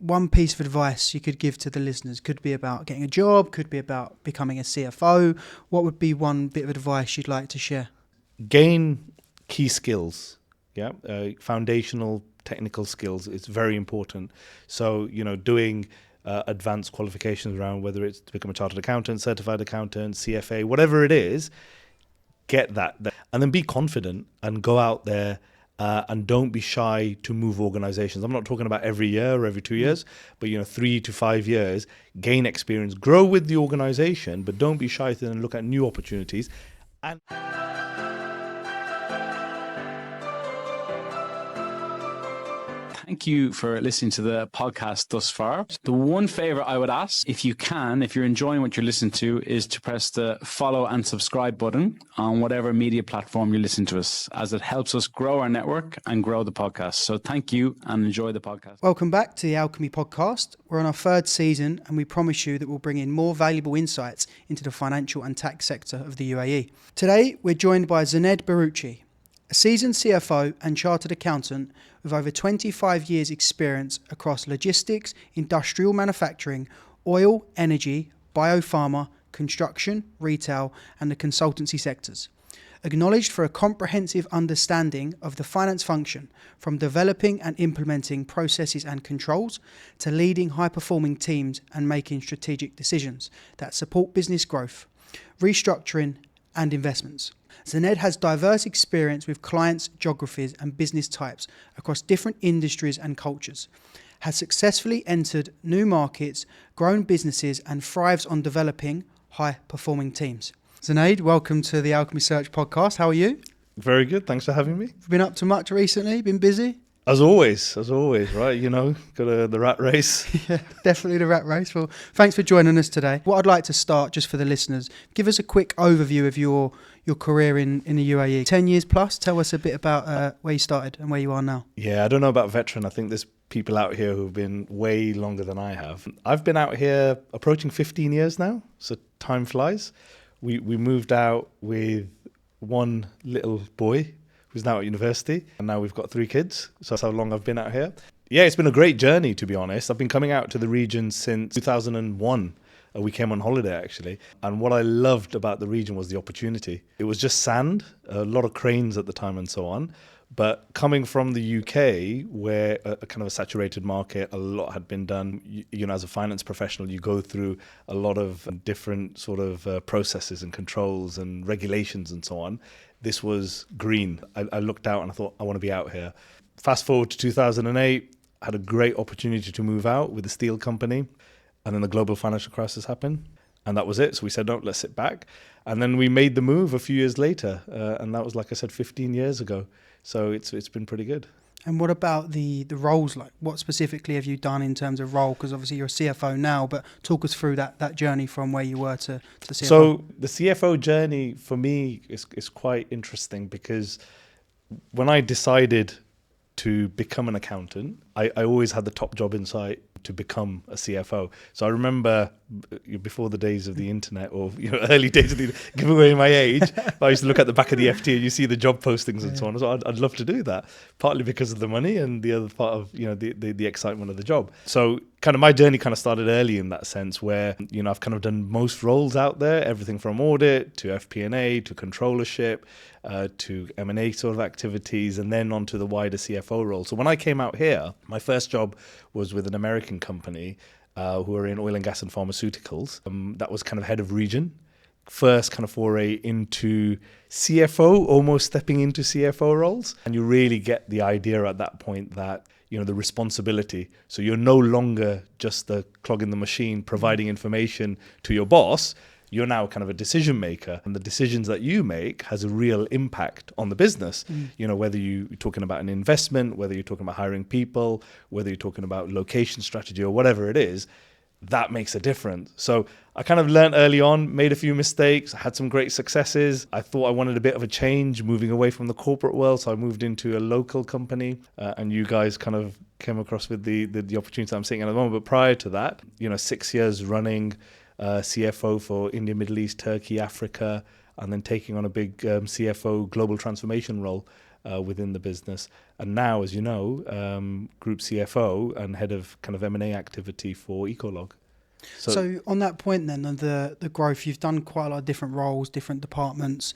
one piece of advice you could give to the listeners? Could be about getting a job, could be about becoming a CFO. What would be one bit of advice you'd like to share? Gain key skills, foundational technical skills. It's very important. So, doing advanced qualifications around whether it's to become a chartered accountant, certified accountant, CFA, whatever it is, get that. And then be confident and go out there and don't be shy to move organizations. I'm not talking about every year or every 2 years, but 3 to 5 years, gain experience, grow with the organization, but don't be shy to then look at new opportunities. And thank you for listening to the podcast thus far. The one favor I would ask, if you're enjoying what you're listening to, is to press the follow and subscribe button on whatever media platform you listen to us, as it helps us grow our network and grow the podcast. So thank you and enjoy the podcast. Welcome back to the Alchemy Podcast. We're on our third season and we promise you that we'll bring in more valuable insights into the financial and tax sector of the UAE. Today, we're joined by Zuned Bharuchi, a seasoned CFO and chartered accountant with over 25 years experience across logistics, industrial manufacturing, oil, energy, biopharma, construction, retail, and the consultancy sectors. Acknowledged for a comprehensive understanding of the finance function, from developing and implementing processes and controls to leading high-performing teams and making strategic decisions that support business growth, restructuring, and investments. Zuned has diverse experience with clients, geographies, and business types across different industries and cultures, has successfully entered new markets, grown businesses, and thrives on developing high-performing teams. Zuned, welcome to the Alchemy Search Podcast. How are you? very good. Thanks for having me. Been up to much recently? Been busy? As always, right? Got the rat race. Yeah, definitely the rat race. Well, thanks for joining us today. What I'd like to start, just for the listeners, give us a quick overview of your career in the UAE. 10 years plus. Tell us a bit about where you started and where you are now. Yeah, I don't know about veteran. I think there's people out here who've been way longer than I have. I've been out here approaching 15 years now, so time flies. We moved out with one little boy who's now at university, and now we've got 3 kids. So that's how long I've been out here. Yeah, it's been a great journey, to be honest. I've been coming out to the region since 2001. We came on holiday, actually. And what I loved about the region was the opportunity. It was just sand, a lot of cranes at the time and so on. But coming from the UK, where a kind of a saturated market, a lot had been done. As a finance professional, you go through a lot of different sort of processes and controls and regulations and so on. This was green. I looked out and I thought, I want to be out here. Fast forward to 2008, I had a great opportunity to move out with a steel company. And then the global financial crisis happened. And that was it. So we said, no, let's sit back. And then we made the move a few years later. And that was, like I said, 15 years ago. So it's been pretty good. And what about the roles? Like, what specifically have you done in terms of role? Because obviously you're a CFO now, but talk us through that journey from where you were to the CFO. So the CFO journey for me is quite interesting, because when I decided to become an accountant, I always had the top job in sight to become a CFO. So I remember before the days of the internet, or early days of the give away my age, I used to look at the back of the FT and you see the job postings and so on. So I'd love to do that, partly because of the money and the other part of the excitement of the job. So kind of my journey kind of started early in that sense, where I've kind of done most roles out there, everything from audit to FP&A to controllership to M&A sort of activities, and then onto the wider CFO role. So when I came out here, my first job was with an American company who are in oil and gas and pharmaceuticals. That was kind of head of region. First kind of foray into CFO, almost stepping into CFO roles. And you really get the idea at that point that, the responsibility. So you're no longer just the clog in the machine providing information to your boss. You're now kind of a decision maker, and the decisions that you make has a real impact on the business. Whether you're talking about an investment, whether you're talking about hiring people, whether you're talking about location strategy or whatever it is, that makes a difference. So I kind of learned early on, made a few mistakes, had some great successes. I thought I wanted a bit of a change, moving away from the corporate world. So I moved into a local company, and you guys kind of came across with the opportunity I'm seeing at the moment. But prior to that, 6 years running CFO for India, Middle East, Turkey, Africa, and then taking on a big CFO global transformation role within the business. And now, as you know, Group CFO and head of kind of M&A activity for Ecolog. So on that point then, of the growth, you've done quite a lot of different roles, different departments.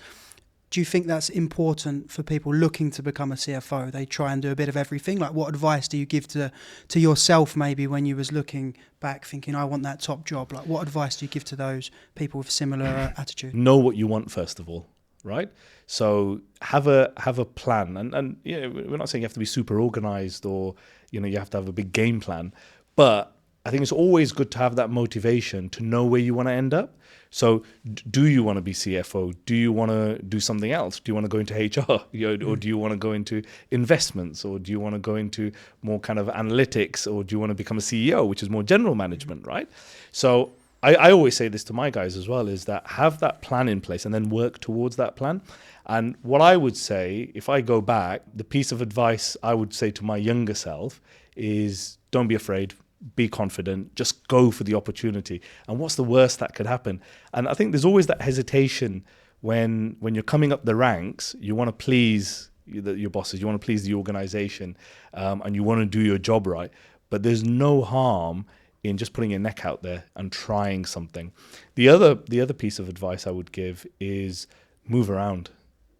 Do you think that's important for people looking to become a CFO? They try and do a bit of everything. Like, what advice do you give to yourself maybe when you was looking back thinking, I want that top job? Like, what advice do you give to those people with similar attitude? Know what you want first of all, right? So have a plan. And you know, we're not saying you have to be super organized or, you know, you have to have a big game plan. But I think it's always good to have that motivation to know where you want to end up. So do you want to be CFO? Do you want to do something else? Do you want to go into HR? Or do you want to go into investments? Or do you want to go into more kind of analytics? Or do you want to become a CEO, which is more general management, right? So I always say this to my guys as well, is that have that plan in place and then work towards that plan. And what I would say, if I go back, the piece of advice I would say to my younger self is don't be afraid. Be confident, just go for the opportunity. And what's the worst that could happen? And I think there's always that hesitation when you're coming up the ranks, you want to please your bosses, you want to please the organization, and you want to do your job right. But there's no harm in just putting your neck out there and trying something. The other piece of advice I would give is move around.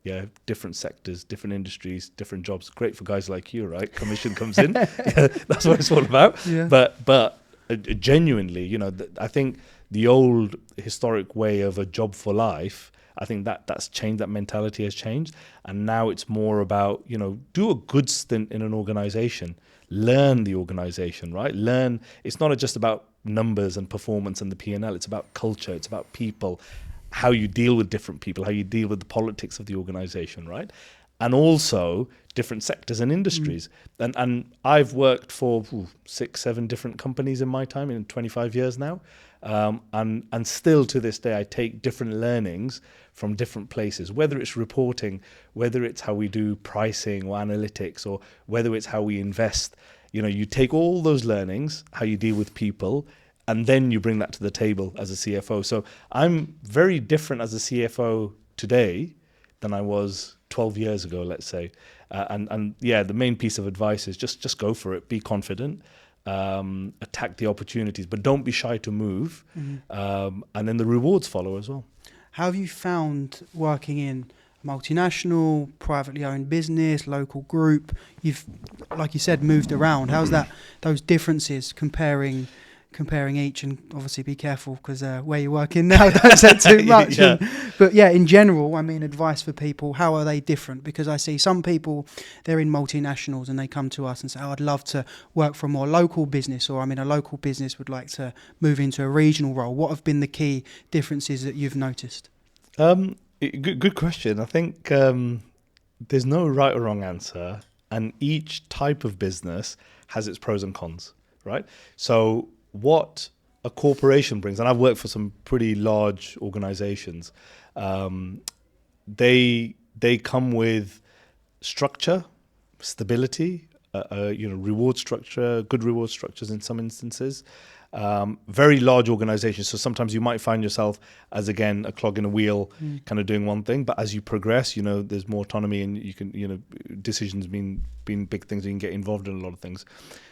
Yeah, different sectors, different industries, different jobs. Great for guys like you, right? Commission comes in. Yeah, that's what it's all about. Yeah. But genuinely, you know, I think the old historic way of a job for life, I think that's changed. That mentality has changed, and now it's more about, you know, do a good stint in an organization, learn the organization, right? Learn. It's not just about numbers and performance and the P&L. It's about culture. It's about people. How you deal with different people, how you deal with the politics of the organization, right? And also different sectors and industries. And I've worked for 6-7 different companies in my time, in 25 years now. And still to this day, I take different learnings from different places, whether it's reporting, whether it's how we do pricing or analytics, or whether it's how we invest. You know, you take all those learnings, how you deal with people, and then you bring that to the table as a CFO. So I'm very different as a CFO today than I was 12 years ago, let's say. And yeah, the main piece of advice is just go for it. Be confident, attack the opportunities, but don't be shy to move. And then the rewards follow as well. How have you found working in a multinational, privately owned business, local group? You've, like you said, moved around. How's that? Those differences comparing each, and obviously be careful because where you're working now, don't say too much. Yeah. But yeah, in general, I mean, advice for people, how are they different? Because I see some people, they're in multinationals and they come to us and say, I'd love to work for a more local business, or I'm in a local business, would like to move into a regional role. What have been the key differences that you've noticed? Good question. I think there's no right or wrong answer, and each type of business has its pros and cons, right? So what a corporation brings, and I've worked for some pretty large organizations, they come with structure, stability, reward structure, good reward structures in some instances. Very large organizations, so sometimes you might find yourself as, again, a clog in a wheel, kind of doing one thing, but as you progress, you know, there's more autonomy, and you can, you know, decisions being big things, you can get involved in a lot of things.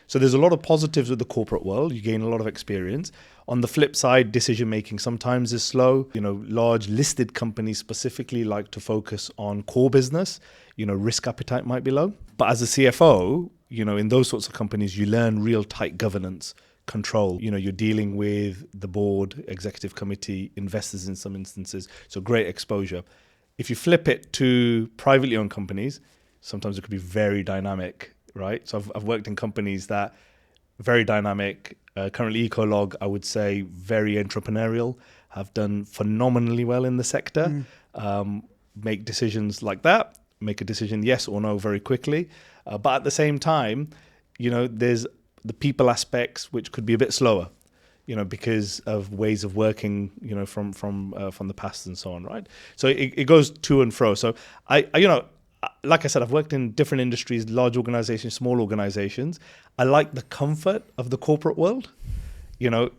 So there's a lot of positives with the corporate world. You gain a lot of experience. On the flip side, decision making sometimes is slow. You know, large listed companies specifically like to focus on core business. You know, risk appetite might be low. But as a CFO, you know, in those sorts of companies, you learn real tight governance, control. You know, you're dealing with the board, executive committee, investors in some instances. So great exposure. If you flip it to privately owned companies, sometimes it could be very dynamic, right? So I've worked in companies that very dynamic. Currently Ecolog, I would say, very entrepreneurial, have done phenomenally well in the sector. Make decisions like that, make a decision yes or no very quickly. But at the same time, you know, there's the people aspects which could be a bit slower, you know, because of ways of working, you know, from the past and so on, right? So it goes to and fro. So I you know, like I said, I've worked in different industries, large organizations, small organizations. I like the comfort of the corporate world. You know,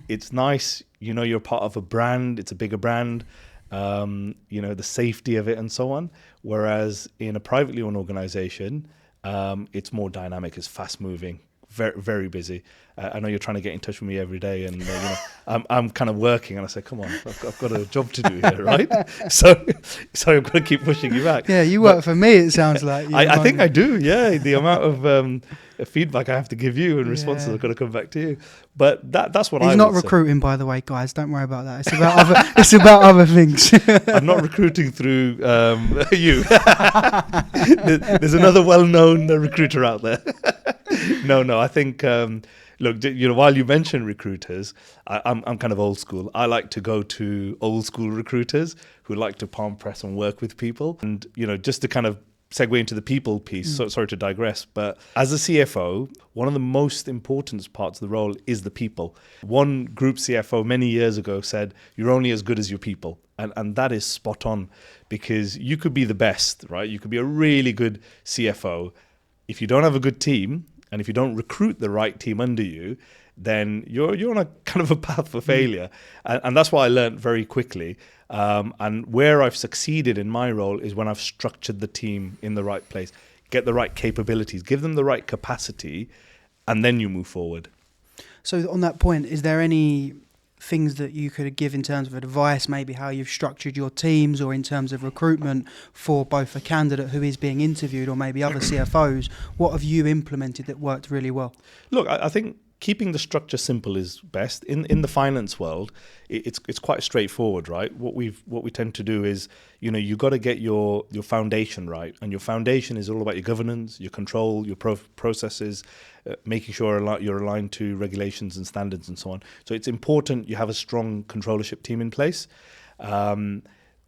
it's nice. You know, you're part of a brand. It's a bigger brand. the safety of it and so on. Whereas in a privately owned organization, it's more dynamic, it's fast moving, very, very busy. I know you're trying to get in touch with me every day, and I'm kind of working, and I say, come on, I've got a job to do here, right? So I've got to keep pushing you back. Yeah, you work for me, it sounds like. I think I do, yeah. The amount of feedback I have to give you and responses I've got to come back to you. But that's what He's not recruiting, by the way, guys. Don't worry about that. It's about other things. I'm not recruiting through you. There's another well-known recruiter out there. No. I think look, while you mention recruiters, I'm kind of old school. I like to go to old school recruiters who like to palm press and work with people, and just to kind of segue into the people piece. So, sorry to digress, but as a CFO, one of the most important parts of the role is the people. One group CFO many years ago said, "You're only as good as your people." And that is spot on, because you could be the best, right? You could be a really good CFO. If you don't have a good team, and if you don't recruit the right team under you, then you're on a kind of a path for failure. And that's what I learned very quickly. And where I've succeeded in my role is when I've structured the team in the right place, get the right capabilities, give them the right capacity, and then you move forward. So on that point, is there any things that you could give in terms of advice, maybe how you've structured your teams, or in terms of recruitment for both a candidate who is being interviewed or maybe other CFOs? What have you implemented that worked really well? Look, I think keeping the structure simple is best. In the finance world, it's quite straightforward, right? What we tend to do is, you got to get your foundation right, and your foundation is all about your governance, your control, your processes, making sure you're aligned to regulations and standards and so on. So it's important you have a strong controllership team in place.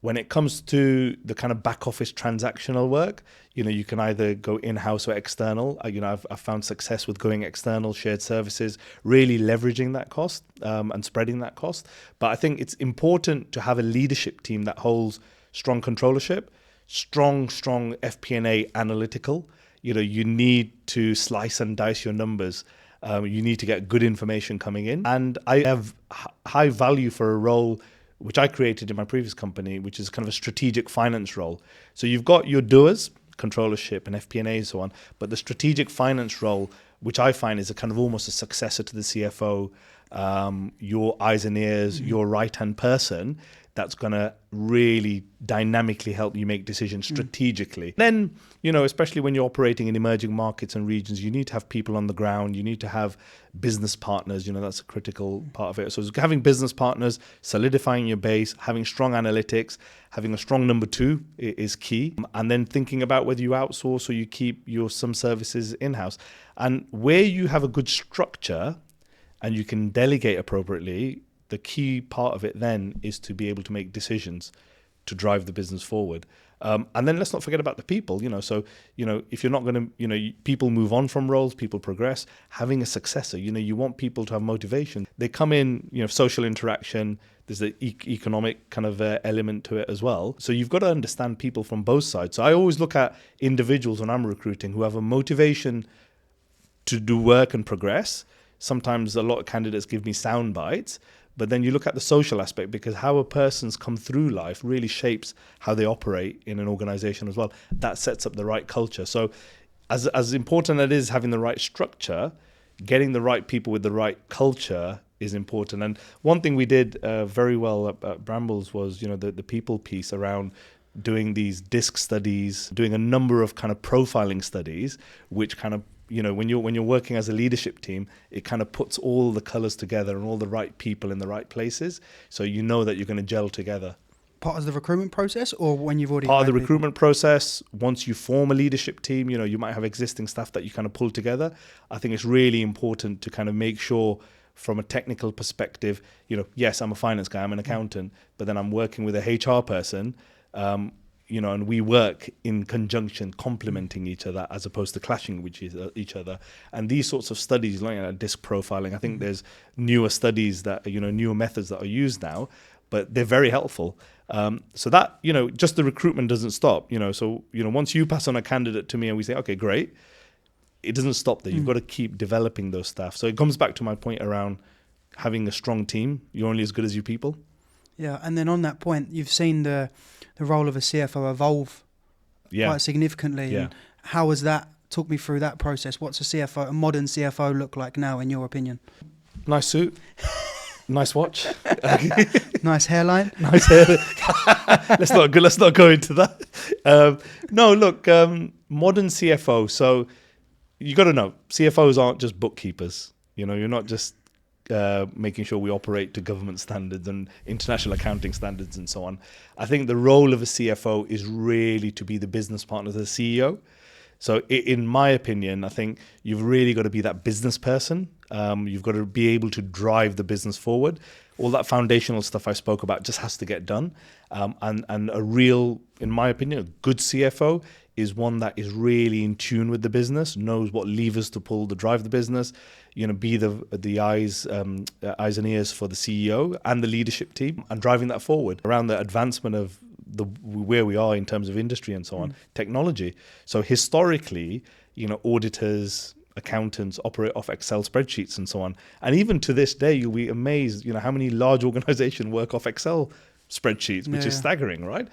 When it comes to the kind of back office transactional work, you can either go in-house or external. I've found success with going external, shared services, really leveraging that cost and spreading that cost. But I think it's important to have a leadership team that holds strong controllership, strong FP&A analytical. You need to slice and dice your numbers. You need to get good information coming in. And I have high value for a role which I created in my previous company, which is kind of a strategic finance role. So you've got your doers, controllership and FP&A and so on, but the strategic finance role, which I find is a kind of almost a successor to the CFO, your eyes and ears, your right-hand person, that's going to really dynamically help you make decisions strategically. Then, especially when you're operating in emerging markets and regions, you need to have people on the ground. You need to have business partners. That's a critical part of it. So having business partners, solidifying your base, having strong analytics, having a strong number two is key. And then thinking about whether you outsource or you keep some services in-house. And where you have a good structure and you can delegate appropriately, the key part of it then is to be able to make decisions to drive the business forward. And then let's not forget about the people, So, if you're not going to, people move on from roles, people progress. Having a successor, you want people to have motivation. They come in, social interaction, there's the economic kind of element to it as well. So you've got to understand people from both sides. So I always look at individuals when I'm recruiting who have a motivation to do work and progress. Sometimes a lot of candidates give me sound bites. But then you look at the social aspect, because how a person's come through life really shapes how they operate in an organization as well. That sets up the right culture. So as important as it is having the right structure, getting the right people with the right culture is important. And one thing we did very well at Brambles was, the people piece around doing these DISC studies, doing a number of kind of profiling studies, which kind of when you're working as a leadership team, it kind of puts all the colors together and all the right people in the right places. So that you're going to gel together. Part of the recruitment process, or when you've already... Part of the recruitment process, once you form a leadership team, you might have existing staff that you kind of pull together. I think it's really important to kind of make sure from a technical perspective, yes, I'm a finance guy, I'm an accountant, but then I'm working with a HR person, and we work in conjunction, complementing each other as opposed to clashing with each other. And these sorts of studies, like DISC profiling, I think there's newer studies that, newer methods that are used now, but they're very helpful. So that, just the recruitment doesn't stop, So, once you pass on a candidate to me and we say, okay, great, it doesn't stop there. You've got to keep developing those staff. So it comes back to my point around having a strong team. You're only as good as your people. Yeah, and then on that point, you've seen the role of a CFO evolve Yeah. quite significantly. Yeah. And how was that? Talk me through that process. What's a modern CFO look like now, in your opinion? Nice suit. Nice watch. Nice hairline. Nice hair. Let's not go into that. No, look, modern CFO. So you got to know, CFOs aren't just bookkeepers. You're not just making sure we operate to government standards and international accounting standards and so on. I think the role of a CFO is really to be the business partner to the CEO. So in my opinion, I think you've really got to be that business person. You've got to be able to drive the business forward. All that foundational stuff I spoke about just has to get done. And a real, in my opinion, a good CFO is one that is really in tune with the business, knows what levers to pull to drive the business, be the eyes and ears for the CEO and the leadership team, and driving that forward around the advancement of where we are in terms of industry and so on, technology. So historically, auditors, accountants operate off Excel spreadsheets and so on. And even to this day, you'll be amazed, how many large organizations work off Excel spreadsheets, which is staggering, right?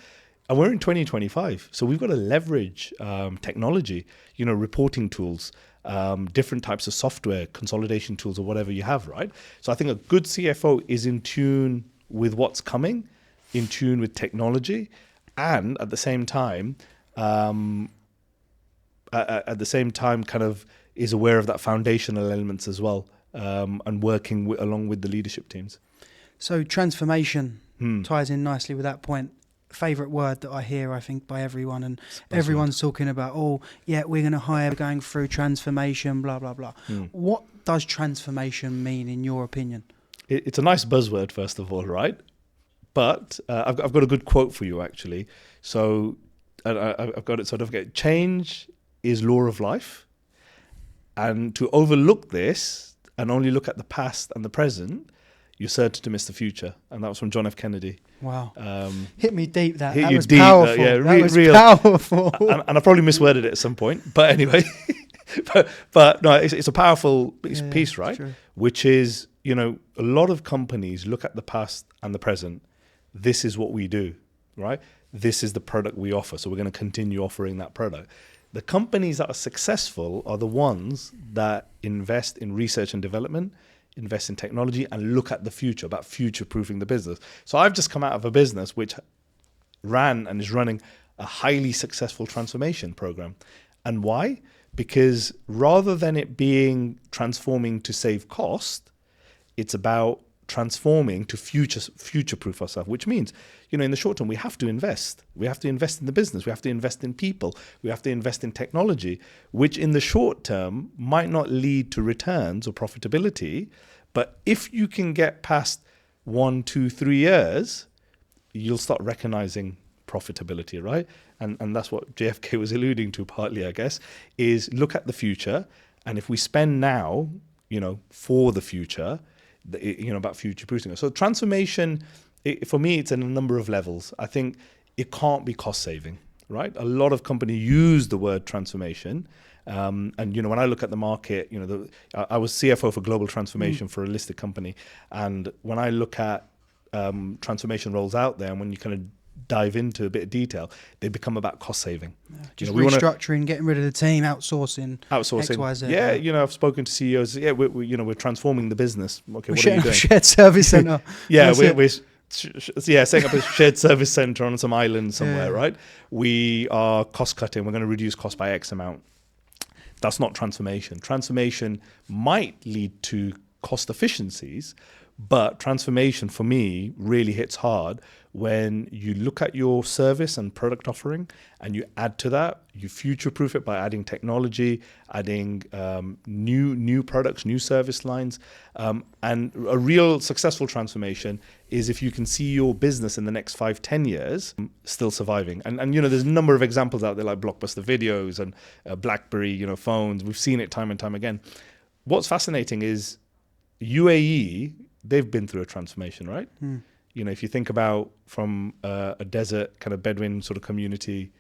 And we're in 2025, so we've got to leverage technology, reporting tools, different types of software, consolidation tools, or whatever you have, right? So I think a good CFO is in tune with what's coming, in tune with technology, and at the same time, kind of is aware of that foundational elements as well, and working along with the leadership teams. So transformation ties in nicely with that point. Favorite word that I hear, I think, by everyone, and everyone's talking about, we're going to hire, going through transformation, blah, blah, blah. What does transformation mean in your opinion? It's a nice buzzword, first of all, right? But I've got a good quote for you, actually. So I've got it sort of, change is law of life. And to overlook this and only look at the past and the present, you're certain to miss the future. And that was from John F. Kennedy. Wow. Hit me deep, that. Hit That you was deep, powerful. That was real. powerful. And I probably misworded it at some point. But anyway, but no, it's a powerful piece, right? True. Which is, a lot of companies look at the past and the present. This is what we do, right? This is the product we offer. So we're going to continue offering that product. The companies that are successful are the ones that invest in research and development, invest in technology, and look at the future, about future-proofing the business. So I've just come out of a business which ran and is running a highly successful transformation program. And why? Because rather than it being transforming to save cost, it's about transforming to future-proof ourselves, which means, in the short term, we have to invest. We have to invest in the business. We have to invest in people. We have to invest in technology, which in the short term might not lead to returns or profitability. But if you can get past 1, 2, 3 years, you'll start recognizing profitability, right? And that's what JFK was alluding to partly, I guess, is look at the future. And if we spend now, for the future, about future-proofing. So transformation, for me, it's in a number of levels. I think it can't be cost-saving, right? A lot of companies use the word transformation. And, when I look at the market, I was CFO for global transformation for a listed company. And when I look at transformation roles out there, and when you kind of dive into a bit of detail, they become about cost saving. Yeah, just restructuring, getting rid of the team, outsourcing. X, Y, Z. Yeah, I've spoken to CEOs. Yeah, we're transforming the business. Okay, what are you doing? Shared service center. we're setting up a shared service center on some island somewhere, right? We are cost cutting. We're going to reduce cost by X amount. That's not transformation. Transformation might lead to cost efficiencies, but transformation for me really hits hard when you look at your service and product offering and you add to that, you future-proof it by adding technology, adding new products, new service lines. And a real successful transformation is if you can see your business in the next 5-10 years still surviving. And there's a number of examples out there like Blockbuster Videos and BlackBerry, phones. We've seen it time and time again. What's fascinating is UAE, they've been through a transformation, right? If you think about from a desert kind of Bedouin sort of community,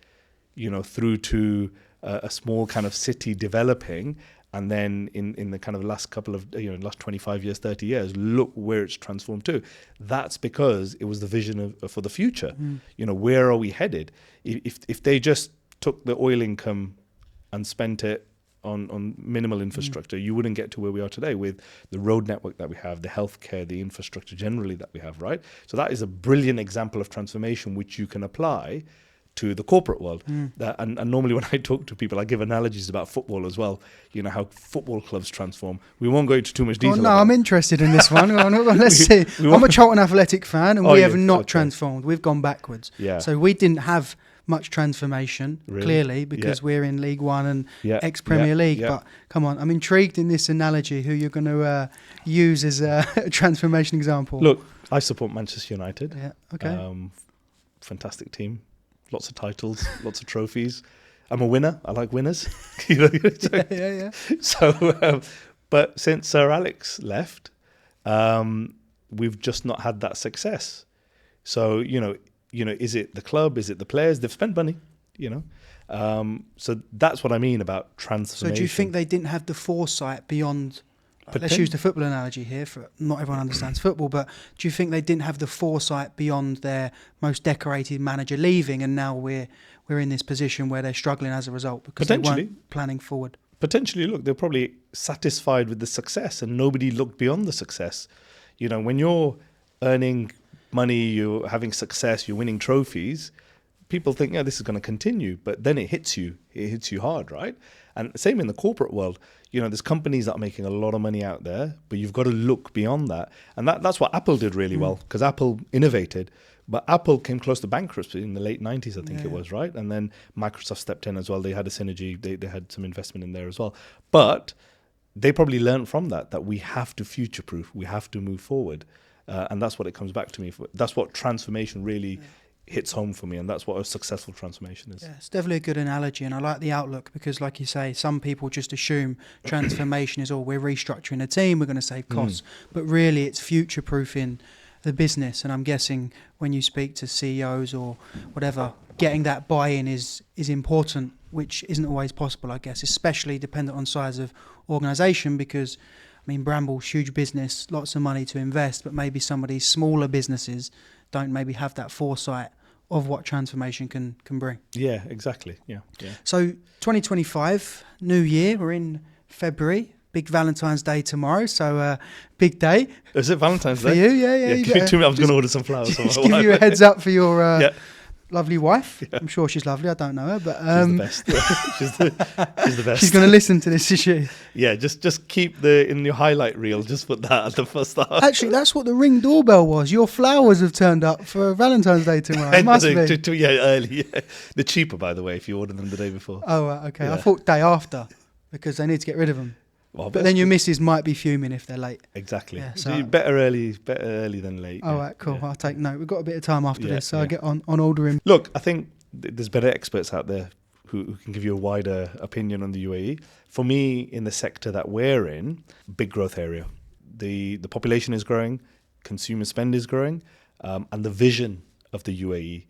through to a small kind of city developing, And then in the kind of last couple of, last 25 years, 30 years, look where it's transformed to. That's because it was the vision for the future. Where are we headed? If they just took the oil income and spent it on minimal infrastructure, you wouldn't get to where we are today with the road network that we have, the healthcare, the infrastructure generally that we have, right? So that is a brilliant example of transformation which you can apply to the corporate world. And normally when I talk to people, I give analogies about football as well, how football clubs transform. We won't go into too much detail. I'm interested in this one. Let's see. I'm a Charlton Athletic fan, and we have not transformed. We've gone backwards. Yeah. So we didn't have much transformation, clearly, because we're in League One and ex-Premier League. But come on, I'm intrigued in this analogy, who you're going to use as a transformation example. Look, I support Manchester United. Yeah, okay. Fantastic team. Lots of titles, lots of trophies. I'm a winner. I like winners. So, but since Sir Alex left, we've just not had that success. So, is it the club? Is it the players? They've spent money, So that's what I mean about transformation. So do you think they didn't have the foresight beyond... Let's use the football analogy here. For not everyone understands football, but do you think they didn't have the foresight beyond their most decorated manager leaving, and now we're in this position where they're struggling as a result because they weren't planning forward? Potentially, look, they're probably satisfied with the success, and nobody looked beyond the success. When you're earning money, you're having success, you're winning trophies, people think, this is going to continue, but then it hits you hard, right? And same in the corporate world. There's companies that are making a lot of money out there, but you've got to look beyond that. And that's what Apple did really well, because Apple innovated. But Apple came close to bankruptcy in the late 90s, I think it was, right? And then Microsoft stepped in as well. They had a synergy. They had some investment in there as well. But they probably learned from that we have to future-proof. We have to move forward. And that's what it comes back to me. That's what transformation really hits home for me, and that's what a successful transformation is. Yeah, it's definitely a good analogy, and I like the outlook, because like you say, some people just assume transformation is we're restructuring a team, we're going to save costs, but really it's future-proofing the business. And I'm guessing when you speak to CEOs or whatever, getting that buy-in is important, which isn't always possible, I guess, especially dependent on size of organisation, because Brambles, huge business, lots of money to invest, but maybe some of these smaller businesses don't maybe have that foresight of what transformation can bring. Yeah, exactly. Yeah. So 2025, new year, we're in February, big Valentine's Day tomorrow, so big day. Is it Valentine's Day? For you? Yeah. Give me 2 minutes, I'm going to order some flowers. Just give you a heads up for your lovely wife. Yeah. I'm sure she's lovely. I don't know her, but she's the best. she's the best. She's going to listen to this, is she? Yeah, just keep in your highlight reel. Just put that at the first start. Actually, that's what the Ring doorbell was. Your flowers have turned up for Valentine's Day tomorrow. It must be. Early. Yeah. They're cheaper, by the way, if you order them the day before. Oh, okay. Yeah. I thought day after, because they need to get rid of them. Well, but then your missus might be fuming if they're late. Exactly. Yeah, so better early than late. All right, cool. Yeah. I'll take note. We've got a bit of time after this, so I'll get on ordering. Look, I think there's better experts out there who can give you a wider opinion on the UAE. For me, in the sector that we're in, big growth area. The population is growing, consumer spend is growing, and the vision of the UAE,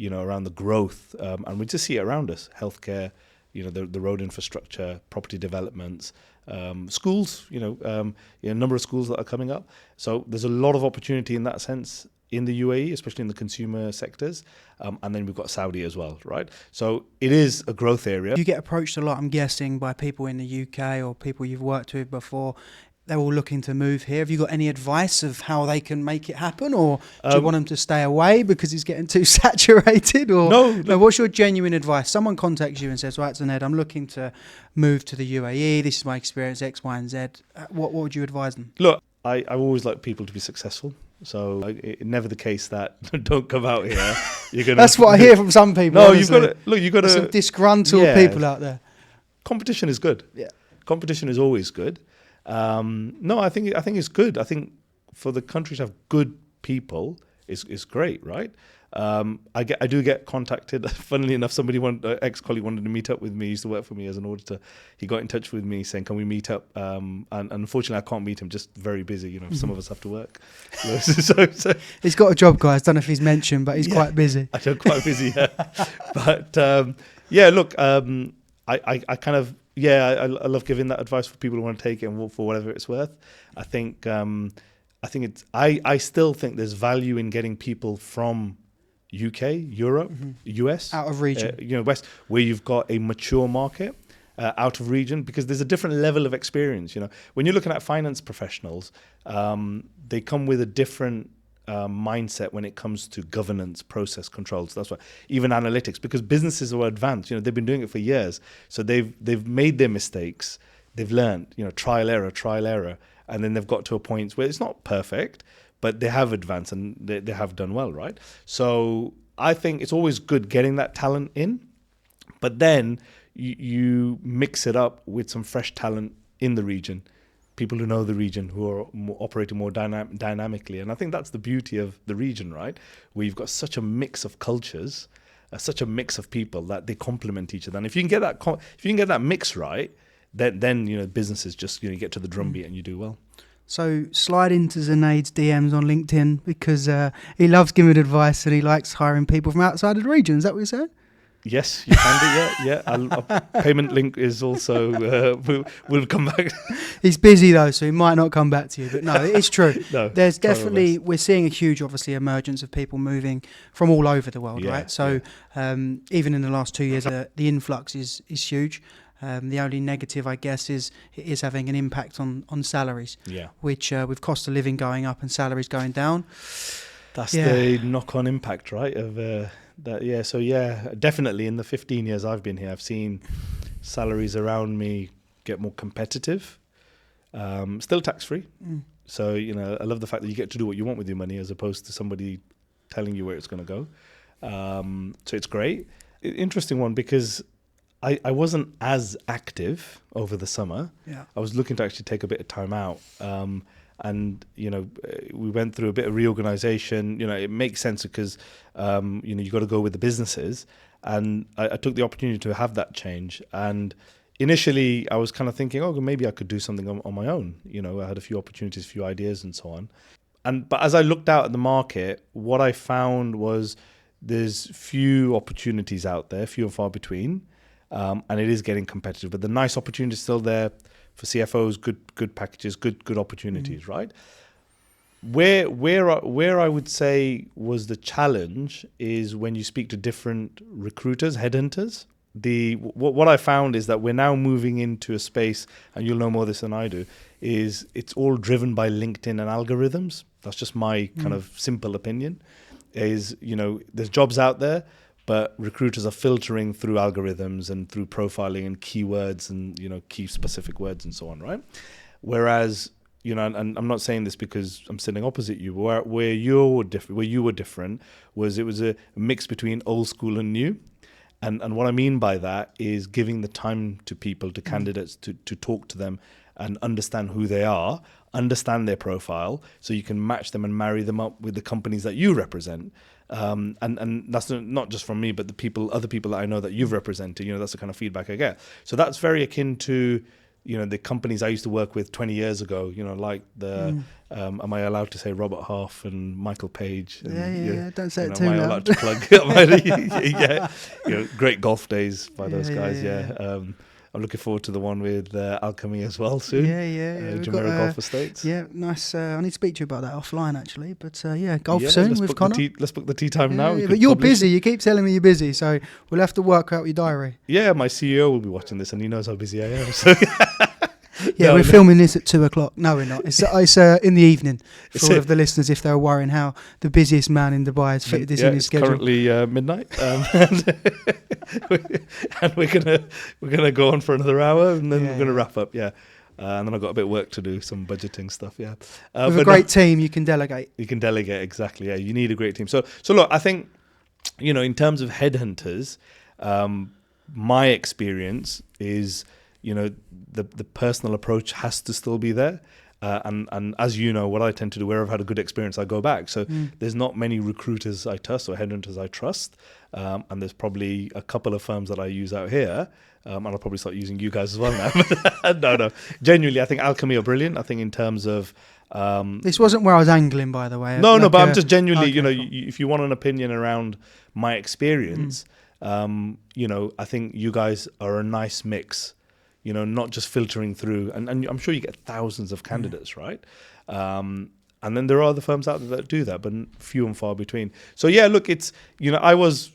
around the growth, and we just see it around us, healthcare, the road infrastructure, property developments, schools, a number of schools that are coming up. So there's a lot of opportunity in that sense in the UAE, especially in the consumer sectors. And then we've got Saudi as well, right? So it is a growth area. You get approached a lot, I'm guessing, by people in the UK or people you've worked with before. They're all looking to move here. Have you got any advice of how they can make it happen? Or do you want them to stay away because it's getting too saturated? Or no, what's your genuine advice? Someone contacts you and says, right, Zuned, I'm looking to move to the UAE. This is my experience, X, Y, and Z. What would you advise them? Look, I always like people to be successful. So it's never the case that don't come out here. You're gonna. That's what I hear from some people. No, honestly. you've got to. Some disgruntled people out there. Competition is good. Yeah, competition is always good. No, I think it's good. I think for the country to have good people is great, right? I do get contacted. Funnily enough, ex-colleague wanted to meet up with me. He used to work for me as an auditor. He got in touch with me saying, "Can we meet up?" And unfortunately, I can't meet him. Just very busy. Some of us have to work. so he's got a job, guys. Don't know if he's mentioned, but he's quite busy. I'm quite busy. Yeah. But look, I kind of I love giving that advice for people who want to take it and for whatever it's worth. I think I still think there's value in getting people from UK, Europe, US, Out of region. West, where you've got a mature market. Out of region, because there's a different level of experience. When you're looking at finance professionals, they come with a different mindset when it comes to governance, process controls. That's why even analytics, because businesses are advanced. They've been doing it for years, so they've made their mistakes. They've learned. Trial error, and then they've got to a point where it's not perfect, but they have advanced and they have done well, right? So I think it's always good getting that talent in, but then you mix it up with some fresh talent in the region, people who know the region, who are operating more dynamically. And I think that's the beauty of the region, right? Where you've got such a mix of cultures, such a mix of people that they complement each other. And if you can get that mix right, then businesses just get to the drumbeat and you do well. So slide into Zuned's DMs on LinkedIn, because he loves giving advice and he likes hiring people from outside of the region. Is that what you're saying? Yes, you can do. Yeah. Payment link is also will come back. He's busy though, so he might not come back to you. But no, it's true. No, there's definitely, we're seeing a huge, obviously, emergence of people moving from all over the world, right? So even in the last 2 years, the influx is huge. The only negative, I guess, is it is having an impact on salaries. Yeah. Which with cost of living going up and salaries going down. That's the knock-on impact, right? Of that. So definitely in the 15 years I've been here, I've seen salaries around me get more competitive, still tax-free. So I love the fact that you get to do what you want with your money as opposed to somebody telling you where it's going to go. So it's great. Interesting one, because I wasn't as active over the summer. I was looking to actually take a bit of time out. And we went through a bit of reorganization. It makes sense because you got to go with the businesses, and I took the opportunity to have that change. And initially, I was kind of thinking, maybe I could do something on my own. I had a few opportunities, a few ideas, and so on. But as I looked out at the market, what I found was there's few opportunities out there, few and far between, and it is getting competitive. But the nice opportunities still there. For CFOs, good packages, good opportunities, right? Where I would say was the challenge is when you speak to different recruiters, headhunters. What I found is that we're now moving into a space, and you'll know more of this than I do, is it's all driven by LinkedIn and algorithms. That's just my kind of simple opinion. Is there's jobs out there, but recruiters are filtering through algorithms and through profiling and keywords and key specific words and so on, right? Whereas and I'm not saying this because I'm sitting opposite you. Where you were different was it was a mix between old school and new, and what I mean by that is giving the time to people, to candidates, to talk to them and understand who they are, understand their profile, so you can match them and marry them up with the companies that you represent. And that's not just from me, but other people that I know that you've represented. That's the kind of feedback I get. So that's very akin to the companies I used to work with 20 years ago. Like the am I allowed to say Robert Half and Michael Page? And, don't say it too loud. Am I allowed to plug? Great golf days by those guys. I'm looking forward to the one with Alchemy as well soon. Jumeirah Golf Estates. Yeah, nice. I need to speak to you about that offline, actually. But golf soon with Connor. Let's book the tea time now. But you're busy. You keep telling me you're busy, so we'll have to work out your diary. Yeah, my CEO will be watching this, and he knows how busy I am. So. We're filming this at 2:00. No, we're not. It's in the evening for all of the listeners, if they're worrying how the busiest man in Dubai has fitted this in his schedule. Currently midnight, and we're gonna go on for another hour, and then we're gonna wrap up. And then I've got a bit of work to do, some budgeting stuff. With a great team, you can delegate. You can delegate, exactly. Yeah, you need a great team. So look, I think in terms of headhunters, my experience is. The personal approach has to still be there. And as you know, what I tend to do, where I've had a good experience, I go back. So there's not many recruiters I trust or headhunters I trust. And there's probably a couple of firms that I use out here. And I'll probably start using you guys as well now. No. Genuinely, I think Alchemy are brilliant. I think in terms of... this wasn't where I was angling, by the way. No, but I'm just genuinely, if you want an opinion around my experience, I think you guys are a nice mix. not just filtering through. And I'm sure you get thousands of candidates, right? And then there are other firms out there that do that, but few and far between. So yeah, look, it's, I was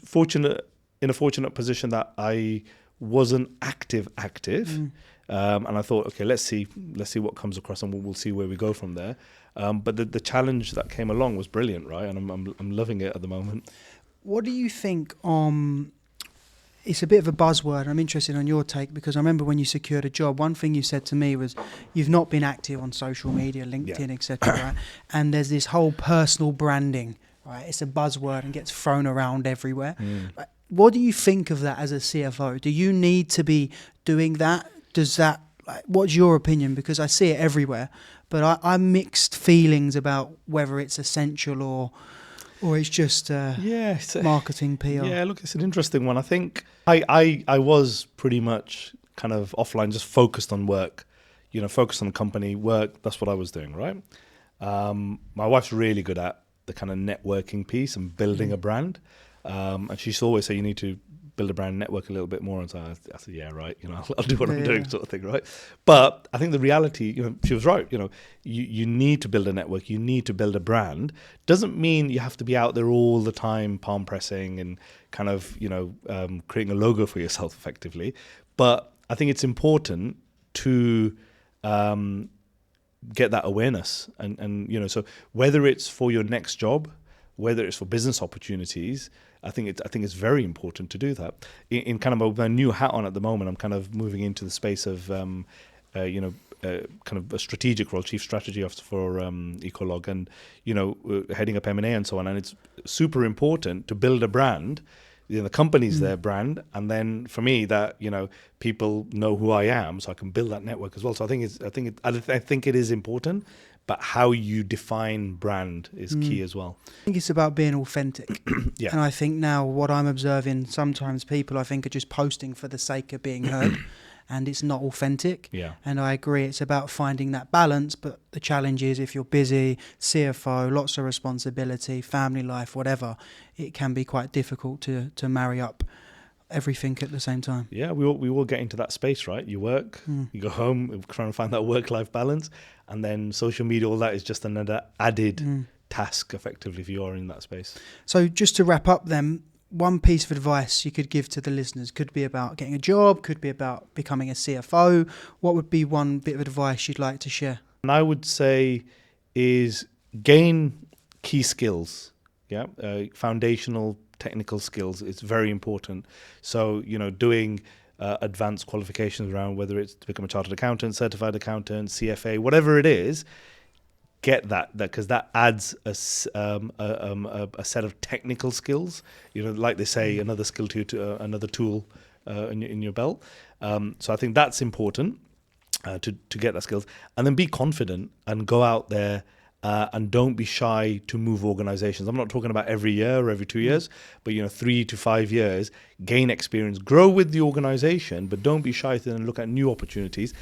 in a fortunate position that I wasn't active. And I thought, okay, let's see what comes across, and we'll see where we go from there. But the challenge that came along was brilliant, right? And I'm loving it at the moment. What do you think it's a bit of a buzzword. I'm interested on your take, because I remember when you secured a job, one thing you said to me was you've not been active on social media, LinkedIn, etc. Right? And there's this whole personal branding, right? It's a buzzword and gets thrown around everywhere. Like, what do you think of that as a CFO? Do you need to be doing that? What's your opinion? Because I see it everywhere, but I'm mixed feelings about whether it's essential or it's just marketing PR. Yeah, look, it's an interesting one. I think I was pretty much kind of offline, just focused on work, focused on the company, work. That's what I was doing, right? My wife's really good at the kind of networking piece and building a brand. And she used to always say, you need to build a brand, network a little bit more. And so I said, yeah, right. I'll do what I'm doing, sort of thing, right? But I think the reality, she was right. You need to build a network. You need to build a brand. Doesn't mean you have to be out there all the time, palm pressing and kind of, creating a logo for yourself effectively. But I think it's important to get that awareness. And so whether it's for your next job, whether it's for business opportunities, I think it's very important to do that. In kind of a new hat on at the moment, I'm kind of moving into the space of kind of a strategic role, chief strategy officer for Ecolog, and heading up M&A and so on. And it's super important to build a brand. The company's their brand, and then for me that people know who I am, so I can build that network as well. So I think it is important. But how you define brand is key as well. I think it's about being authentic. Yeah. And I think now what I'm observing, sometimes people I think are just posting for the sake of being heard and it's not authentic. Yeah. And I agree, it's about finding that balance. But the challenge is if you're busy, CFO, lots of responsibility, family life, whatever, it can be quite difficult to marry up everything at the same time. Yeah, we all get into that space, right? You work, you go home, trying to find that work-life balance, and then social media, all that is just another added task, effectively, if you are in that space. So just to wrap up then, one piece of advice you could give to the listeners could be about getting a job, could be about becoming a CFO. What would be one bit of advice you'd like to share? And I would say is gain key skills, foundational technical skills. It's very important. So, doing advanced qualifications around whether it's to become a chartered accountant, certified accountant, CFA, whatever it is, get that because that adds a set of technical skills. Like they say, another skill to another tool in your belt. So I think that's important to get that skills, and then be confident and go out there. And don't be shy to move organizations. I'm not talking about every year or every 2 years, but 3 to 5 years, gain experience, grow with the organization, but don't be shy to then look at new opportunities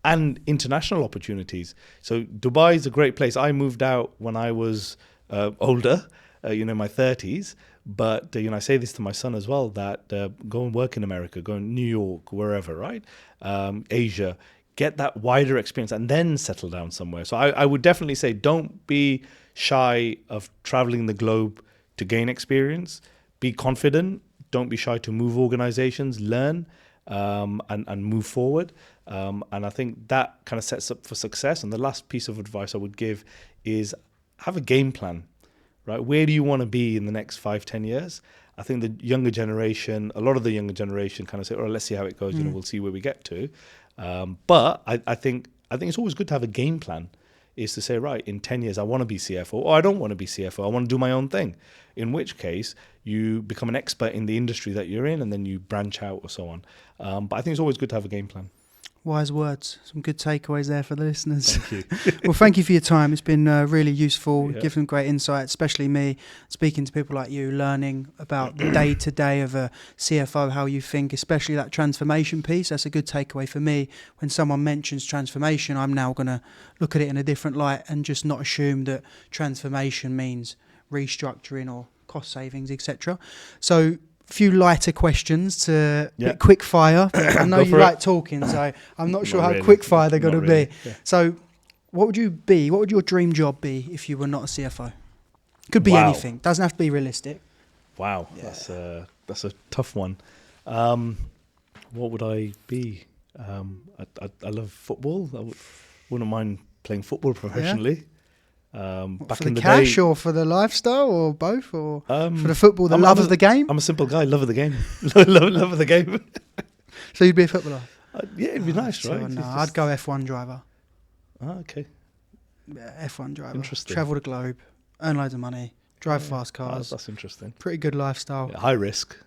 and international opportunities. So Dubai is a great place. I moved out when I was older, in my 30s, but I say this to my son as well, that go and work in America, go in New York, wherever, right? Asia. Get that wider experience and then settle down somewhere. So I would definitely say don't be shy of traveling the globe to gain experience. Be confident. Don't be shy to move organizations, learn, and move forward. And I think that kind of sets up for success. And the last piece of advice I would give is have a game plan, right? Where do you want to be in the next 5-10 years? I think the younger generation, a lot of the younger generation kind of say, let's see how it goes. We'll see where we get to. But I think it's always good to have a game plan, is to say, right, in 10 years, I want to be CFO, or I don't want to be CFO. I want to do my own thing, in which case you become an expert in the industry that you're in and then you branch out or so on. But I think it's always good to have a game plan. Wise words. Some good takeaways there for the listeners. Thank you. Well, thank you for your time. It's been really useful. Give them great insight, especially me, speaking to people like you, learning about the day-to-day of a CFO, how you think, especially that transformation piece. That's a good takeaway for me. When someone mentions transformation, I'm now going to look at it in a different light and just not assume that transformation means restructuring or cost savings, etc. So few lighter questions to Yeah. quick fire. I know Go you for it. like talking, so I'm not sure Not how really. quick fire they're going to Not really. be. Yeah. So, what would you be? What would your dream job be if you were not a CFO? Could be Wow. anything. Doesn't have to be realistic. Wow, Yeah. that's a tough one. What would I be? I love football. Wouldn't mind playing football professionally. Back For the in the cash day, or for the lifestyle or both, or for the I'm football, the love of the game. I'm a simple guy. Love of the game. love of the game. So you'd be a footballer. Yeah, it'd be nice, So, right? no, It's I'd just- go F1 driver. Okay. Yeah, F1 driver. Interesting. Travel the globe, earn loads of money, drive fast Oh, cars. that's interesting. Pretty good lifestyle, Yeah, high risk,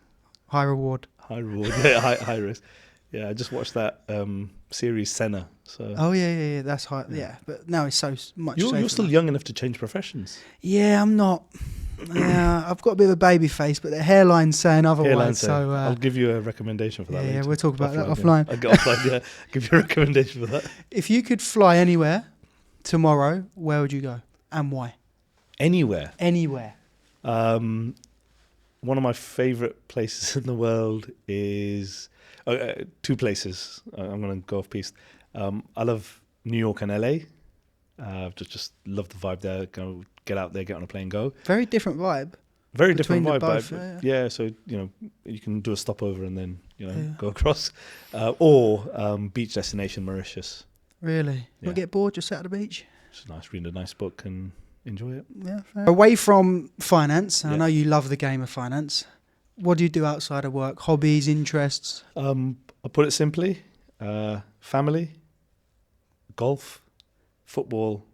high reward. high reward. Yeah, high risk. Yeah, I just watched that series Senna. So Oh yeah. That's high. Yeah, but now it's so much. you're safer still now. young enough to change professions. Yeah, I'm not. Yeah, I've got a bit of a baby face, but the hairline's saying otherwise. Airline So I'll give you a recommendation for that. yeah, later. we'll talk about that yeah. offline. I'll get offline. Yeah, give you a recommendation for that. If you could fly anywhere tomorrow, where would you go and why? Anywhere. Anywhere. One of my favorite places in the world is two places. I'm going to go off piste. I love New York and LA. Just love the vibe there. Go get out there, get on a plane, go. Very different vibe. Very Between different the vibe. both, but yeah. yeah, so you can do a stopover and then Yeah. go across, or beach destination Mauritius. Really? Yeah. Not get bored just sat at the beach? It's nice reading a nice book and enjoy it. Yeah. Fair. Away from finance, I Yeah. know you love the game of finance. What do you do outside of work? Hobbies, interests? I'll put it simply: family, golf, football,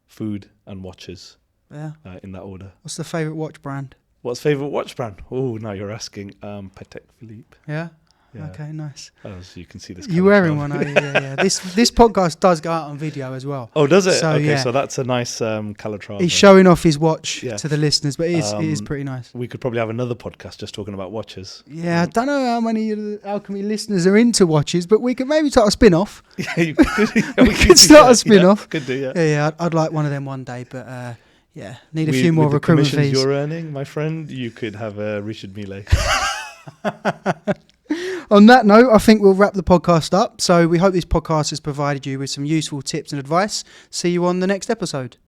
food, and watches. Yeah. In that order. What's the favourite watch brand? What's favourite watch brand? Oh, now you're asking. Patek Philippe. Yeah. Yeah. Okay, nice. So you can see this. You colour wearing chart. one, are you? Yeah. This podcast does go out on video as well. Oh, does it? So, Okay, yeah. so that's a nice Calatrava. He's showing off his watch Yeah. to the listeners, but it is pretty nice. We could probably have another podcast just talking about watches. Yeah, I don't know how many Alchemy listeners are into watches, but we could maybe start a spin-off. Yeah, you could, We could start a spin-off. Yeah, could do, yeah. Yeah, I'd like one of them one day, but yeah, need a With- few more with the recruitment commissions fees. you're earning, my friend, you could have Richard Mille. On that note, I think we'll wrap the podcast up. So we hope this podcast has provided you with some useful tips and advice. See you on the next episode.